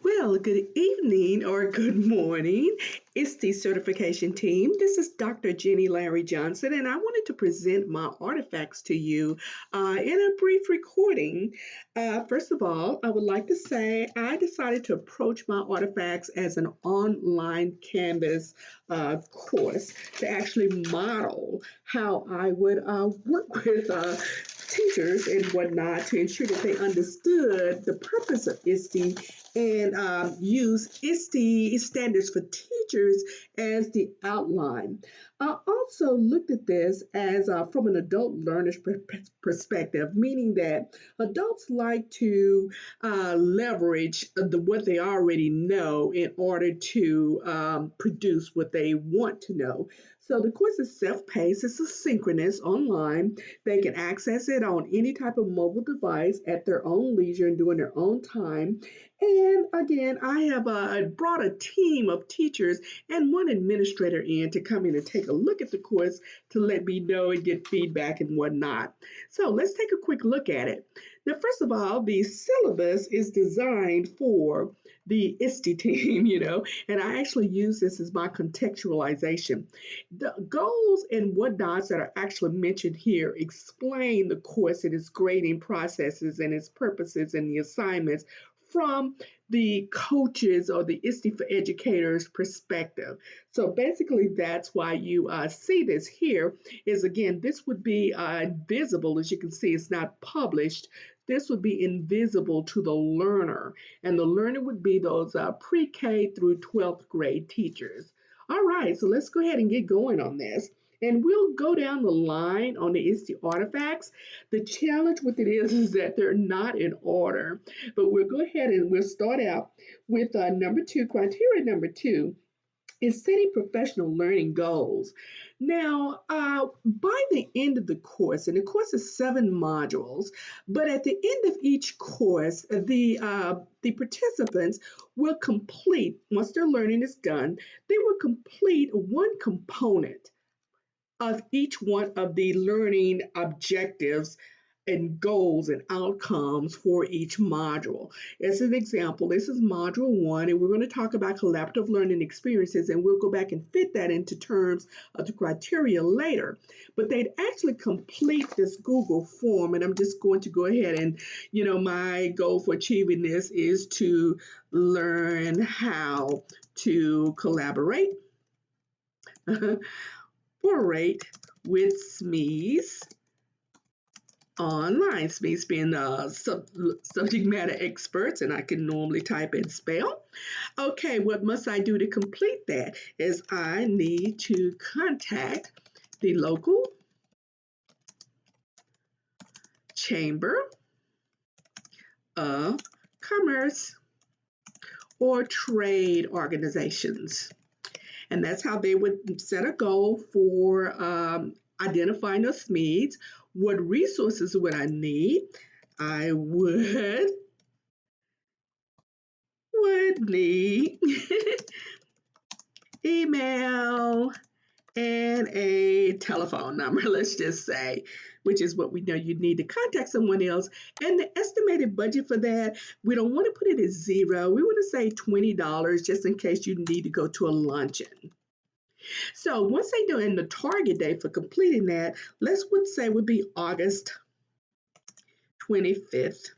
Well, good evening or good morning. It's the certification team. This is Dr. Jenny Larry Johnson, and I wanted to present my artifacts to you in a brief recording. First of all, I would like to say I decided to approach my artifacts as an online Canvas course to actually model how I would work with teachers and whatnot to ensure that they understood the purpose of ISTE and use ISTE standards for teachers as the outline. I also looked at this as from an adult learner's perspective, meaning that adults like to leverage what they already know in order to produce what they want to know. So the course is self-paced, it's asynchronous online. They can access it on any type of mobile device at their own leisure and during their own time. And again, I have brought a team of teachers and one administrator in to come in and take a look at the course to let me know and get feedback and whatnot. So let's take a quick look at it. Now, first of all, the syllabus is designed for the ISTE team, and I actually use this as my contextualization. The goals and whatnots that are actually mentioned here explain the course and its grading processes and its purposes and the assignments from the coaches or the ISTE for educators perspective. So basically that's why you see this here is again, this would be invisible. As you can see, it's not published. This would be invisible to the learner, and the learner would be those pre-K through 12th grade teachers. All right, so let's go ahead and get going on this. And we'll go down the line on the ISTE artifacts. The challenge with it is that they're not in order, but we'll go ahead and we'll start out with number two. Criteria number two is setting professional learning goals. Now, by the end of the course, and the course is 7 modules, but at the end of each course, the participants will complete, once their learning is done, they will complete one component of each one of the learning objectives and goals and outcomes for each module. As an example, this is module 1, and we're going to talk about collaborative learning experiences, and we'll go back and fit that into terms of the criteria later. But they'd actually complete this Google form, and I'm just going to go ahead and, my goal for achieving this is to learn how to collaborate Orate with SMEs online. SMEs being subject matter experts, and I can normally type and spell. Okay, what must I do to complete that? Is I need to contact the local chamber of commerce or trade organizations. And that's how they would set a goal for identifying those needs. What resources would I need? I would need email and a telephone number, let's just say, which is what we know you need to contact someone else. And the estimated budget for that, we don't want to put it at 0. We want to say $20 just in case you need to go to a luncheon. So once they do, in the target date for completing that, let's say would be August 25th,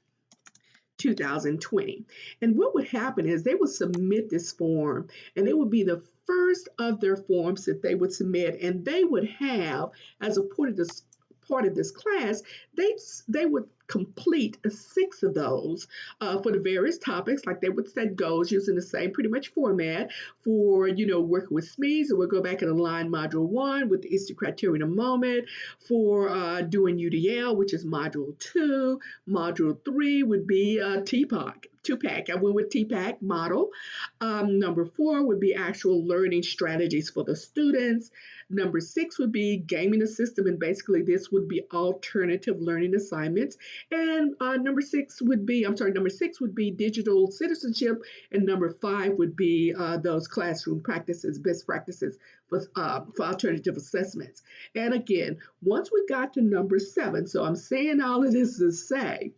2020. And what would happen is they would submit this form, and it would be the first of their forms that they would submit, and they would have, as a part of this class, they would complete 6 of those for the various topics. Like they would set goals using the same pretty much format for working with SMEs, and we'll go back and align module 1 with the ISTE criteria in a moment. For doing UDL, which is module 2, module 3 would be TPAC. 2-pack. I went with TPAC model. Number 4 would be actual learning strategies for the students. Number 6 would be gaming the system, and basically this would be alternative learning assignments. And number 6 would be digital citizenship, and number 5 would be those classroom practices, best practices for alternative assessments. And again, once we got to number 7, so I'm saying all of this to say,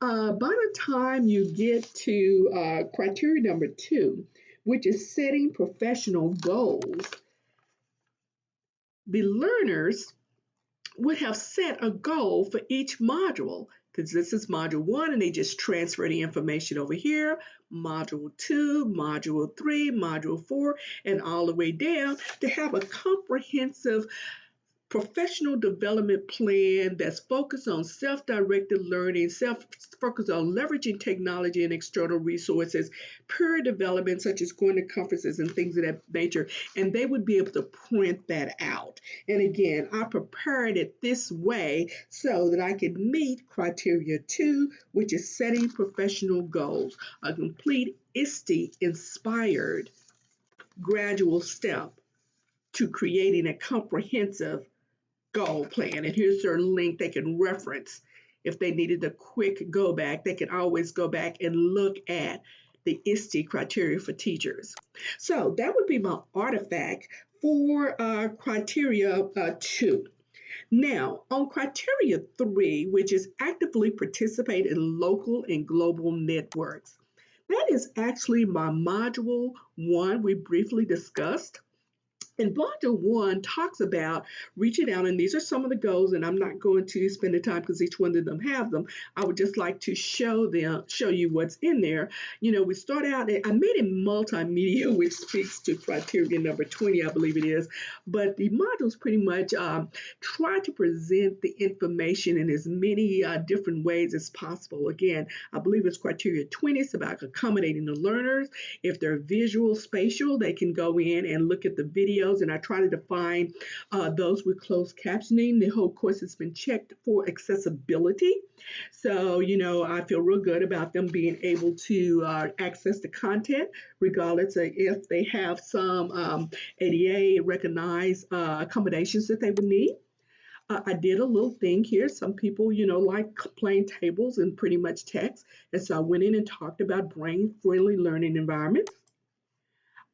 By the time you get to criteria number 2, which is setting professional goals, the learners would have set a goal for each module, because this is module 1 and they just transfer the information over here, module 2, module 3, module 4, and all the way down to have a comprehensive professional development plan that's focused on self-directed learning, focused on leveraging technology and external resources, peer development such as going to conferences and things of that nature, and they would be able to print that out. And again, I prepared it this way so that I could meet criteria 2, which is setting professional goals, a complete ISTE inspired gradual step to creating a comprehensive goal plan. And here's their link they can reference. If they needed a quick go back, they can always go back and look at the ISTE criteria for teachers. So that would be my artifact for criteria 2. Now, on criteria 3, which is actively participate in local and global networks, that is actually my module 1 we briefly discussed. And module 1 talks about reaching out, and these are some of the goals, and I'm not going to spend the time because each one of them have them. I would just like to show you what's in there. We start out, I made it multimedia, which speaks to criteria number 20, I believe it is, but the modules pretty much try to present the information in as many different ways as possible. Again, I believe it's criteria 20, it's about accommodating the learners. If they're visual, spatial, they can go in and look at the video, and I try to define those with closed captioning. The whole course has been checked for accessibility. So, I feel real good about them being able to access the content, regardless of if they have some ADA recognized accommodations that they would need. I did a little thing here. Some people, like plain tables and pretty much text. And so I went in and talked about brain-friendly learning environments.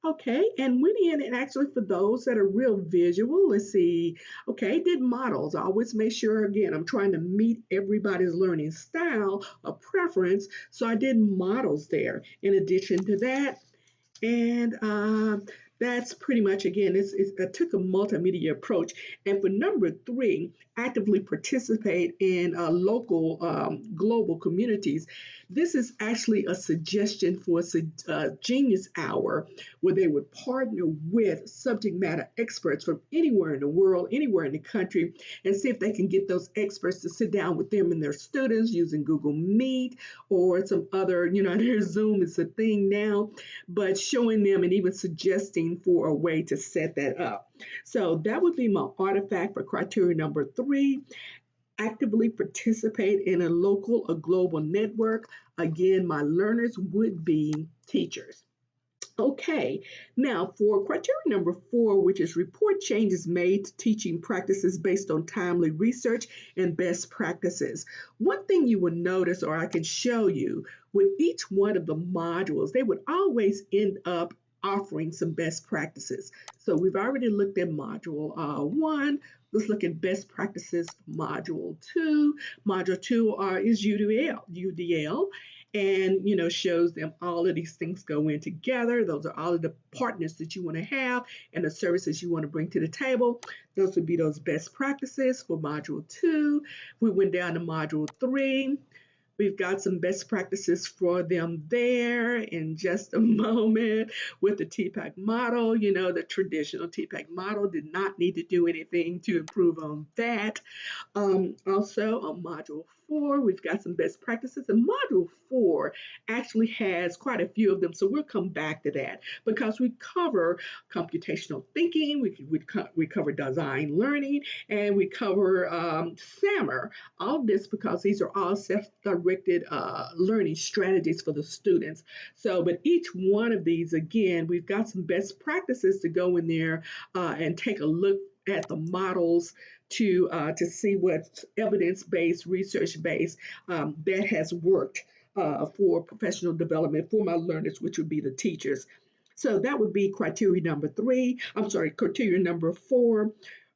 Okay, and went in and actually for those that are real visual, let's see. Okay, did models. I always make sure, again, I'm trying to meet everybody's learning style or preference. So I did models there. In addition to that, and that's pretty much, again, I took a multimedia approach. And for number 3, actively participate in local global communities. This is actually a suggestion for a Genius Hour where they would partner with subject matter experts from anywhere in the world, anywhere in the country, and see if they can get those experts to sit down with them and their students using Google Meet or some other, their Zoom is a thing now, but showing them and even suggesting for a way to set that up. So that would be my artifact for criteria number 3. Actively participate in a local or global network. Again, my learners would be teachers. Okay, now for criteria number 4, which is report changes made to teaching practices based on timely research and best practices. One thing you will notice, or I can show you, with each one of the modules, they would always end up offering some best practices. So we've already looked at module 1. Let's look at best practices for module 2. Module 2 is UDL, and shows them all of these things go in together. Those are all of the partners that you want to have and the services you want to bring to the table. Those would be those best practices for module 2. We went down to module 3. We've got some best practices for them there in just a moment with the TPACK model. The traditional TPACK model did not need to do anything to improve on that. Also on module 4, we've got some best practices, and module 4 actually has quite a few of them, so we'll come back to that because we cover computational thinking, we cover design learning, and we cover SAMR. All this because these are all self-directed learning strategies for the students. So, but each one of these, again, we've got some best practices to go in there and take a look at the models to see what's evidence-based, research-based that has worked for professional development for my learners, which would be the teachers. So that would be criteria number 4.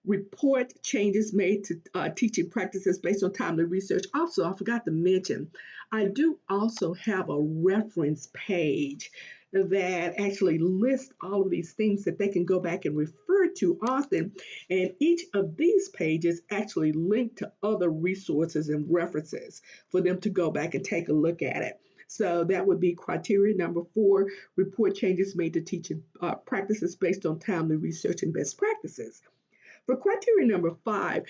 report changes made to teaching practices based on timely research. Also, I forgot to mention, I do also have a reference page that actually lists all of these things that they can go back and refer to often. And each of these pages actually link to other resources and references for them to go back and take a look at it. So that would be criteria number 4, report changes made to teaching practices based on timely research and best practices. For criteria number five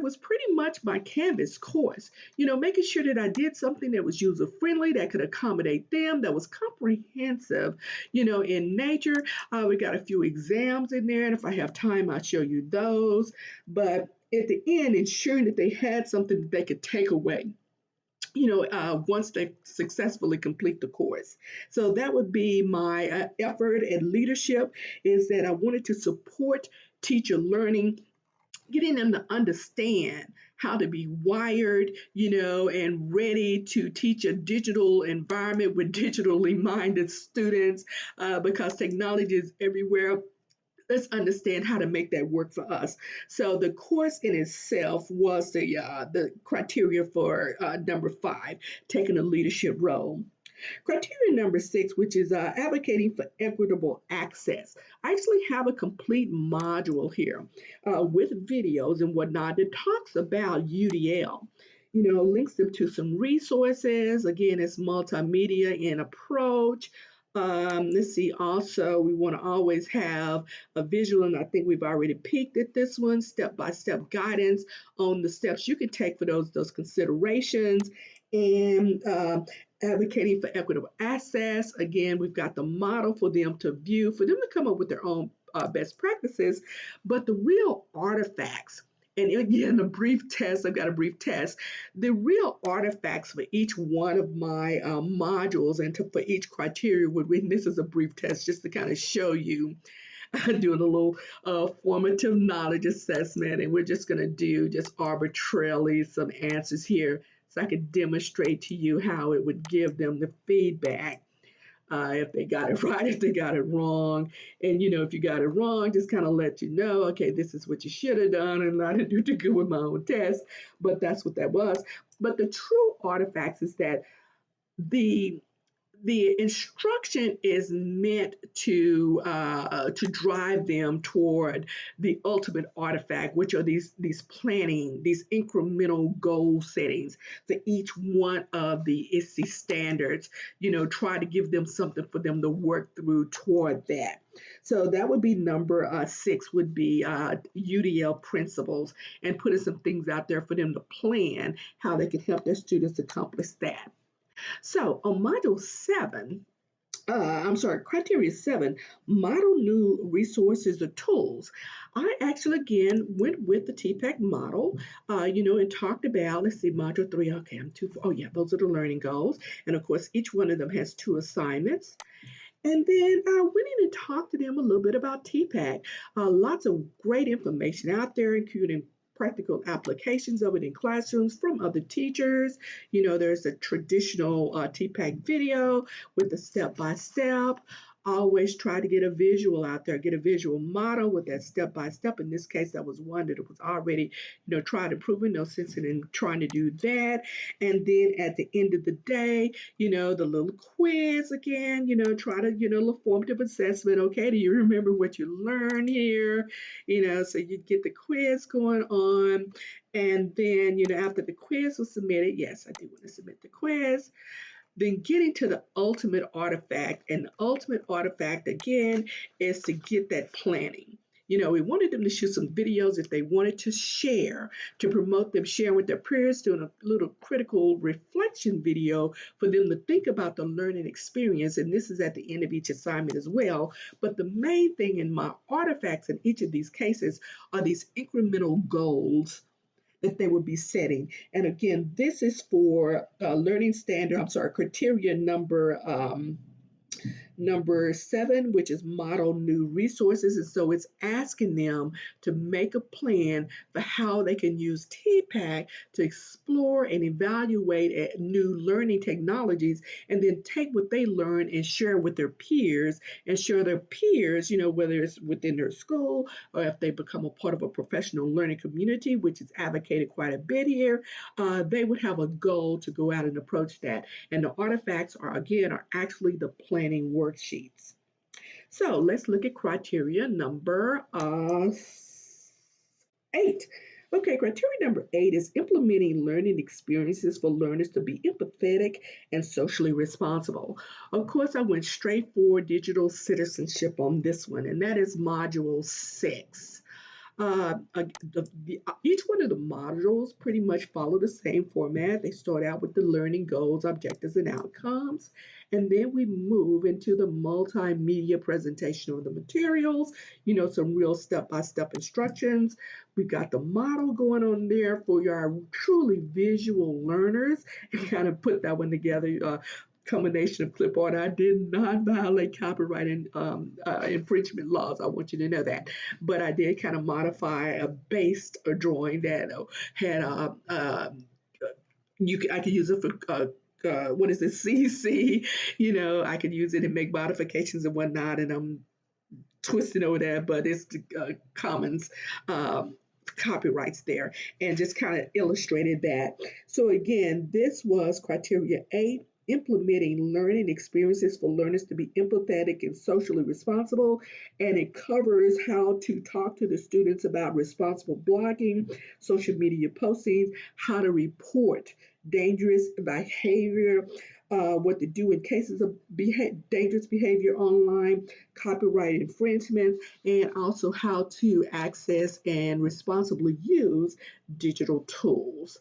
was pretty much my Canvas course. Making sure that I did something that was user friendly, that could accommodate them, that was comprehensive, in nature. We got a few exams in there, and if I have time, I'll show you those. But at the end, ensuring that they had something that they could take away once they successfully complete the course. So that would be my effort and leadership, is that I wanted to support teacher learning, getting them to understand how to be wired, and ready to teach a digital environment with digitally minded students, because technology is everywhere. Let's understand how to make that work for us. So the course in itself was the criteria for number 5, taking a leadership role. Criteria number 6, which is advocating for equitable access. I actually have a complete module here with videos and whatnot that talks about UDL. Links them to some resources. Again, it's multimedia in approach. Let's see, also, we want to always have a visual, and I think we've already peeked at this one, step-by-step guidance on the steps you can take for those considerations. And advocating for equitable access. Again, we've got the model for them to view, for them to come up with their own best practices, but the real artifacts. And again, I've got a brief test. The real artifacts for each one of my modules and for each criteria this is a brief test just to kind of show you, doing a little formative knowledge assessment. And we're just going to do just arbitrarily some answers here, so I could demonstrate to you how it would give them the feedback, if they got it right, if they got it wrong. And, if you got it wrong, just kind of let you know, okay, this is what you should have done, and I didn't do too good with my own test, but that's what that was. But the true artifacts is that the the instruction is meant to drive them toward the ultimate artifact, which are these planning, these incremental goal settings for each one of the ISTE standards. Try to give them something for them to work through toward that. So that would be number 6, would be UDL principles, and putting some things out there for them to plan how they can help their students accomplish that. So on module 7, criteria 7, model new resources or tools. I actually again went with the TPAC model, and talked about, let's see, module 3. Okay, those are the learning goals. And of course, each one of them has 2 assignments. And then I went in and talked to them a little bit about TPAC. Lots of great information out there, including practical applications of it in classrooms from other teachers. There's a traditional TPAC video with the step-by-step. Always try to get a visual out there, get a visual model with that step-by-step. In this case, that was one that was already, tried and proven, no sense in trying to do that. And then at the end of the day, the little quiz again, try to, little formative assessment. Okay, do you remember what you learned here? So you get the quiz going on. And then, after the quiz was submitted, yes, I do want to submit the quiz. Then getting to the ultimate artifact. And the ultimate artifact, again, is to get that planning. We wanted them to shoot some videos if they wanted to share, to promote them sharing with their peers, doing a little critical reflection video for them to think about the learning experience. And this is at the end of each assignment as well. But the main thing in my artifacts in each of these cases are these incremental goals that they would be setting. And again, this is for criteria number Number 7, which is model new resources. And so it's asking them to make a plan for how they can use TPAC to explore and evaluate new learning technologies, and then take what they learn and share with their peers, and share their peers, whether it's within their school or if they become a part of a professional learning community, which is advocated quite a bit here. They would have a goal to go out and approach that. And the artifacts are actually the planning worksheets. So let's look at criteria number 8. Okay, criteria number 8 is implementing learning experiences for learners to be empathetic and socially responsible. Of course, I went straight for digital citizenship on this one, and that is module 6. Each one of the modules pretty much follow the same format. They start out with the learning goals, objectives, and outcomes, and then we move into the multimedia presentation of the materials, some real step-by-step instructions. We've got the model going on there for your truly visual learners, and kind of put that one together. Combination of clipboard. I did not violate copyright and infringement laws. I want you to know that. But I did kind of modify a based a drawing that had I could use it for what is it, CC. I could use it and make modifications and whatnot, and I'm twisting over that, but it's the Commons. Copyrights there, and just kind of illustrated that. So again, this was criteria 8, implementing learning experiences for learners to be empathetic and socially responsible, and it covers how to talk to the students about responsible blogging, social media postings, how to report dangerous behavior, what to do in cases of dangerous behavior online, copyright infringement, and also how to access and responsibly use digital tools.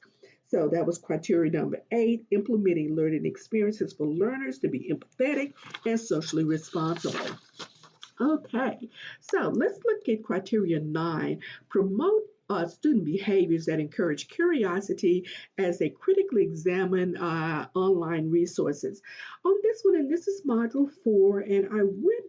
So that was criteria number 8, implementing learning experiences for learners to be empathetic and socially responsible. Okay, so let's look at criteria 9, promote student behaviors that encourage curiosity as they critically examine online resources. On this one, and this is module 4, and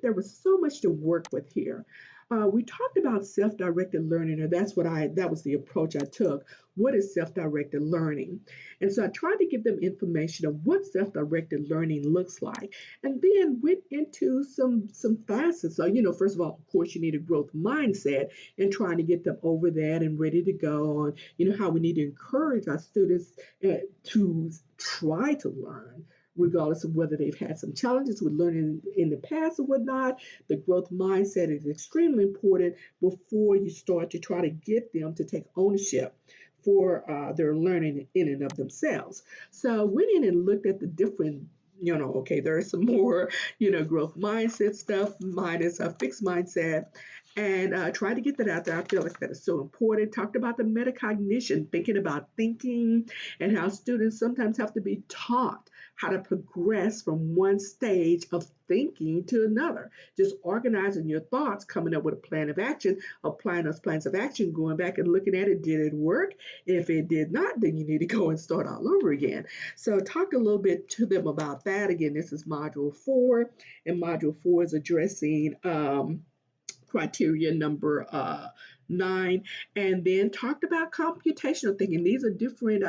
there was so much to work with here. We talked about self-directed learning, or that was the approach I took. What is self-directed learning? And so I tried to give them information of what self-directed learning looks like, and then went into some facets. So, first of all, of course, you need a growth mindset, and trying to get them over that and ready to go on, how we need to encourage our students to try to learn, regardless of whether they've had some challenges with learning in the past or whatnot. The growth mindset is extremely important before you start to try to get them to take ownership for their learning in and of themselves. So I went in and looked at the different, okay, there are some more, growth mindset stuff. Mine is a fixed mindset, and tried to get that out there. I feel like that is so important. Talked about the metacognition, thinking about thinking, and how students sometimes have to be taught how to progress from one stage of thinking to another. Just organizing your thoughts, coming up with a plan of action, applying those plans of action, going back and looking at it. Did it work? If it did not, then you need to go and start all over again. So talk a little bit to them about that. Again, this is module 4, and module 4 is addressing criteria number 9, and then talked about computational thinking. These are different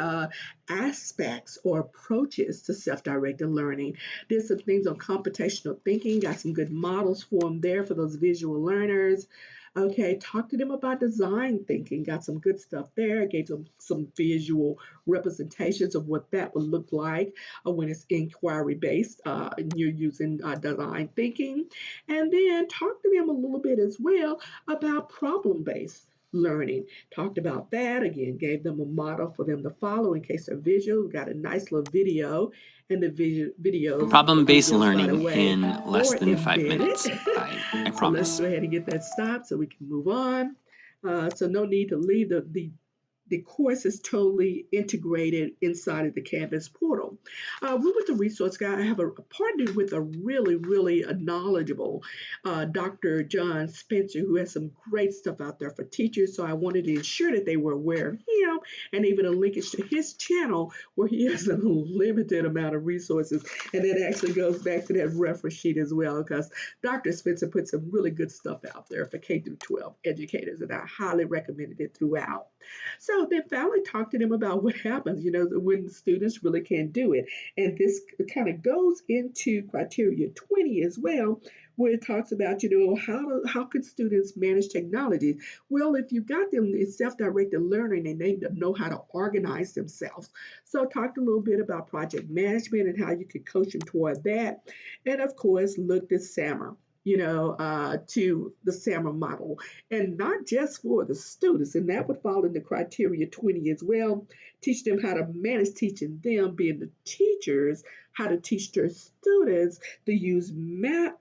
aspects or approaches to self-directed learning. There's some things on computational thinking, got some good models for them there for those visual learners. Okay, talk to them about design thinking, got some good stuff there, gave them some visual representations of what that would look like when it's inquiry based and you're using design thinking. And then talk to them a little bit as well about problem based learning. Talked about that again, gave them a model for them to follow in case they're visual. We got a nice little video, and the videos Problem-based videos, by the learning way, in less are than 5 embedded. minutes. I So let's promise. go ahead and get that stopped so we can move on. So no need to leave the the course is totally integrated inside of the Canvas portal. We with the resource guide, I have partnered with a really knowledgeable Dr. John Spencer, who has some great stuff out there for teachers. So I wanted to ensure that they were aware of him, and even a linkage to his channel where he has a limited amount of resources. And it actually goes back to that reference sheet as well, because Dr. Spencer put some really good stuff out there for K through 12 educators, and I highly recommended it throughout. So then finally talk to them about what happens, when students really can't do it. And this kind of goes into criteria 20 as well, where it talks about, how can students manage technology? Well, if you got them in self-directed learning and they know how to organize themselves. So talked a little bit about project management and how you could coach them toward that. And of course, looked at SAMR, to the SAMR model, and not just for the students. And that would fall into criteria 20 as well. Teach them how to manage teaching them, being the teachers, how to teach their students to use SAMR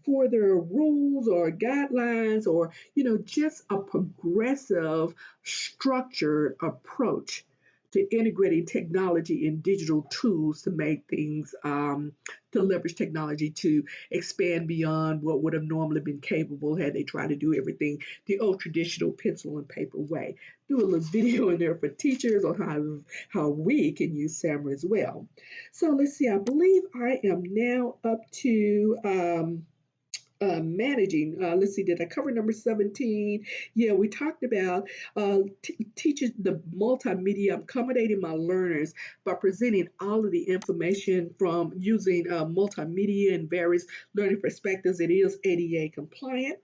for their rules or guidelines, or, just a progressive, structured approach to integrating technology and digital tools to make things, to leverage technology to expand beyond what would have normally been capable had they tried to do everything the old traditional pencil and paper way. Do a little video in there for teachers on how we can use SAMR as well. So let's see, I believe I am now up to managing. Let's see, did I cover number 17? Yeah, we talked about teaching the multimedia, accommodating my learners by presenting all of the information from using multimedia and various learning perspectives. It is ADA compliant.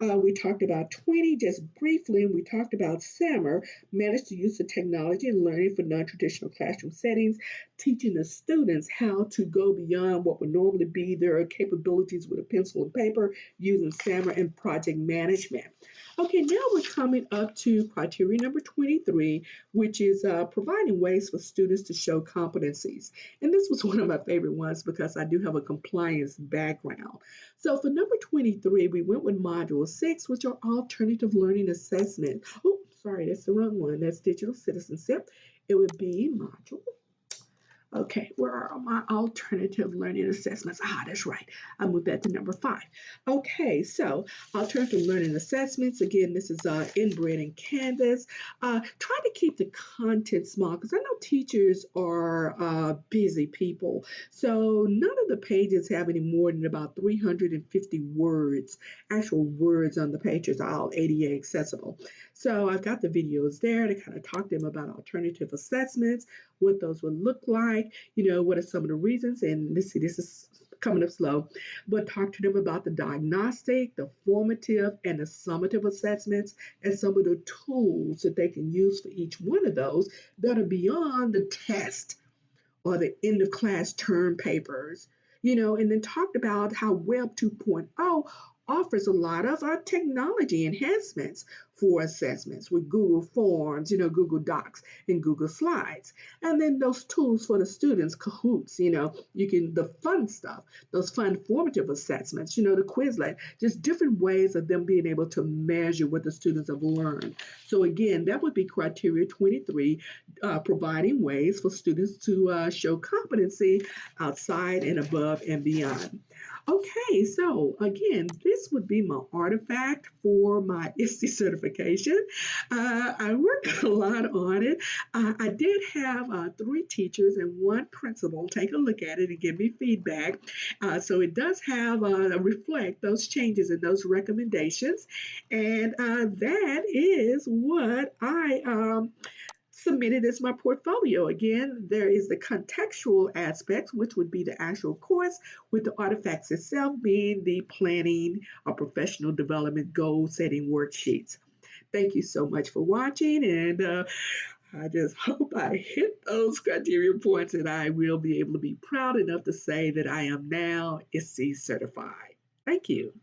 We talked about 20 just briefly, and we talked about SAMR, manage the use of technology and learning for non-traditional classroom settings, teaching the students how to go beyond what would normally be their capabilities with a pencil and paper using SAMR and project management. Okay, now we're coming up to criteria number 23, which is providing ways for students to show competencies. And this was one of my favorite ones because I do have a compliance background. So for number 23, we went with module 6, which are alternative learning assessment. Oh, sorry, that's the wrong one. That's digital citizenship. It would be module. Okay, where are my alternative learning assessments? That's right. I moved that to number 5. Okay, so alternative learning assessments. Again, this is inbred in Canvas. Try to keep the content small because I know teachers are busy people. So none of the pages have any more than about 350 words, actual words on the pages, all ADA accessible. So I've got the videos there to kind of talk to them about alternative assessments, what those would look like, what are some of the reasons, and let's see, this is coming up slow, but talk to them about the diagnostic, the formative, and the summative assessments, and some of the tools that they can use for each one of those that are beyond the test or the end of class term papers, and then talked about how Web 2.0 offers a lot of technology enhancements for assessments with Google Forms, Google Docs and Google Slides. And then those tools for the students, Kahoots, the fun stuff, those fun formative assessments, the Quizlet, just different ways of them being able to measure what the students have learned. So again, that would be criteria 23, providing ways for students to show competency outside and above and beyond. Okay, so again, this would be my artifact for my ISTE certification. I worked a lot on it. I did have 3 teachers and 1 principal take a look at it and give me feedback. So it does have reflect those changes and those recommendations. And that is what I submitted as my portfolio. Again, there is the contextual aspects, which would be the actual course, with the artifacts itself being the planning or professional development goal setting worksheets. Thank you so much for watching, and I just hope I hit those criteria points and I will be able to be proud enough to say that I am now ISTE certified. Thank you.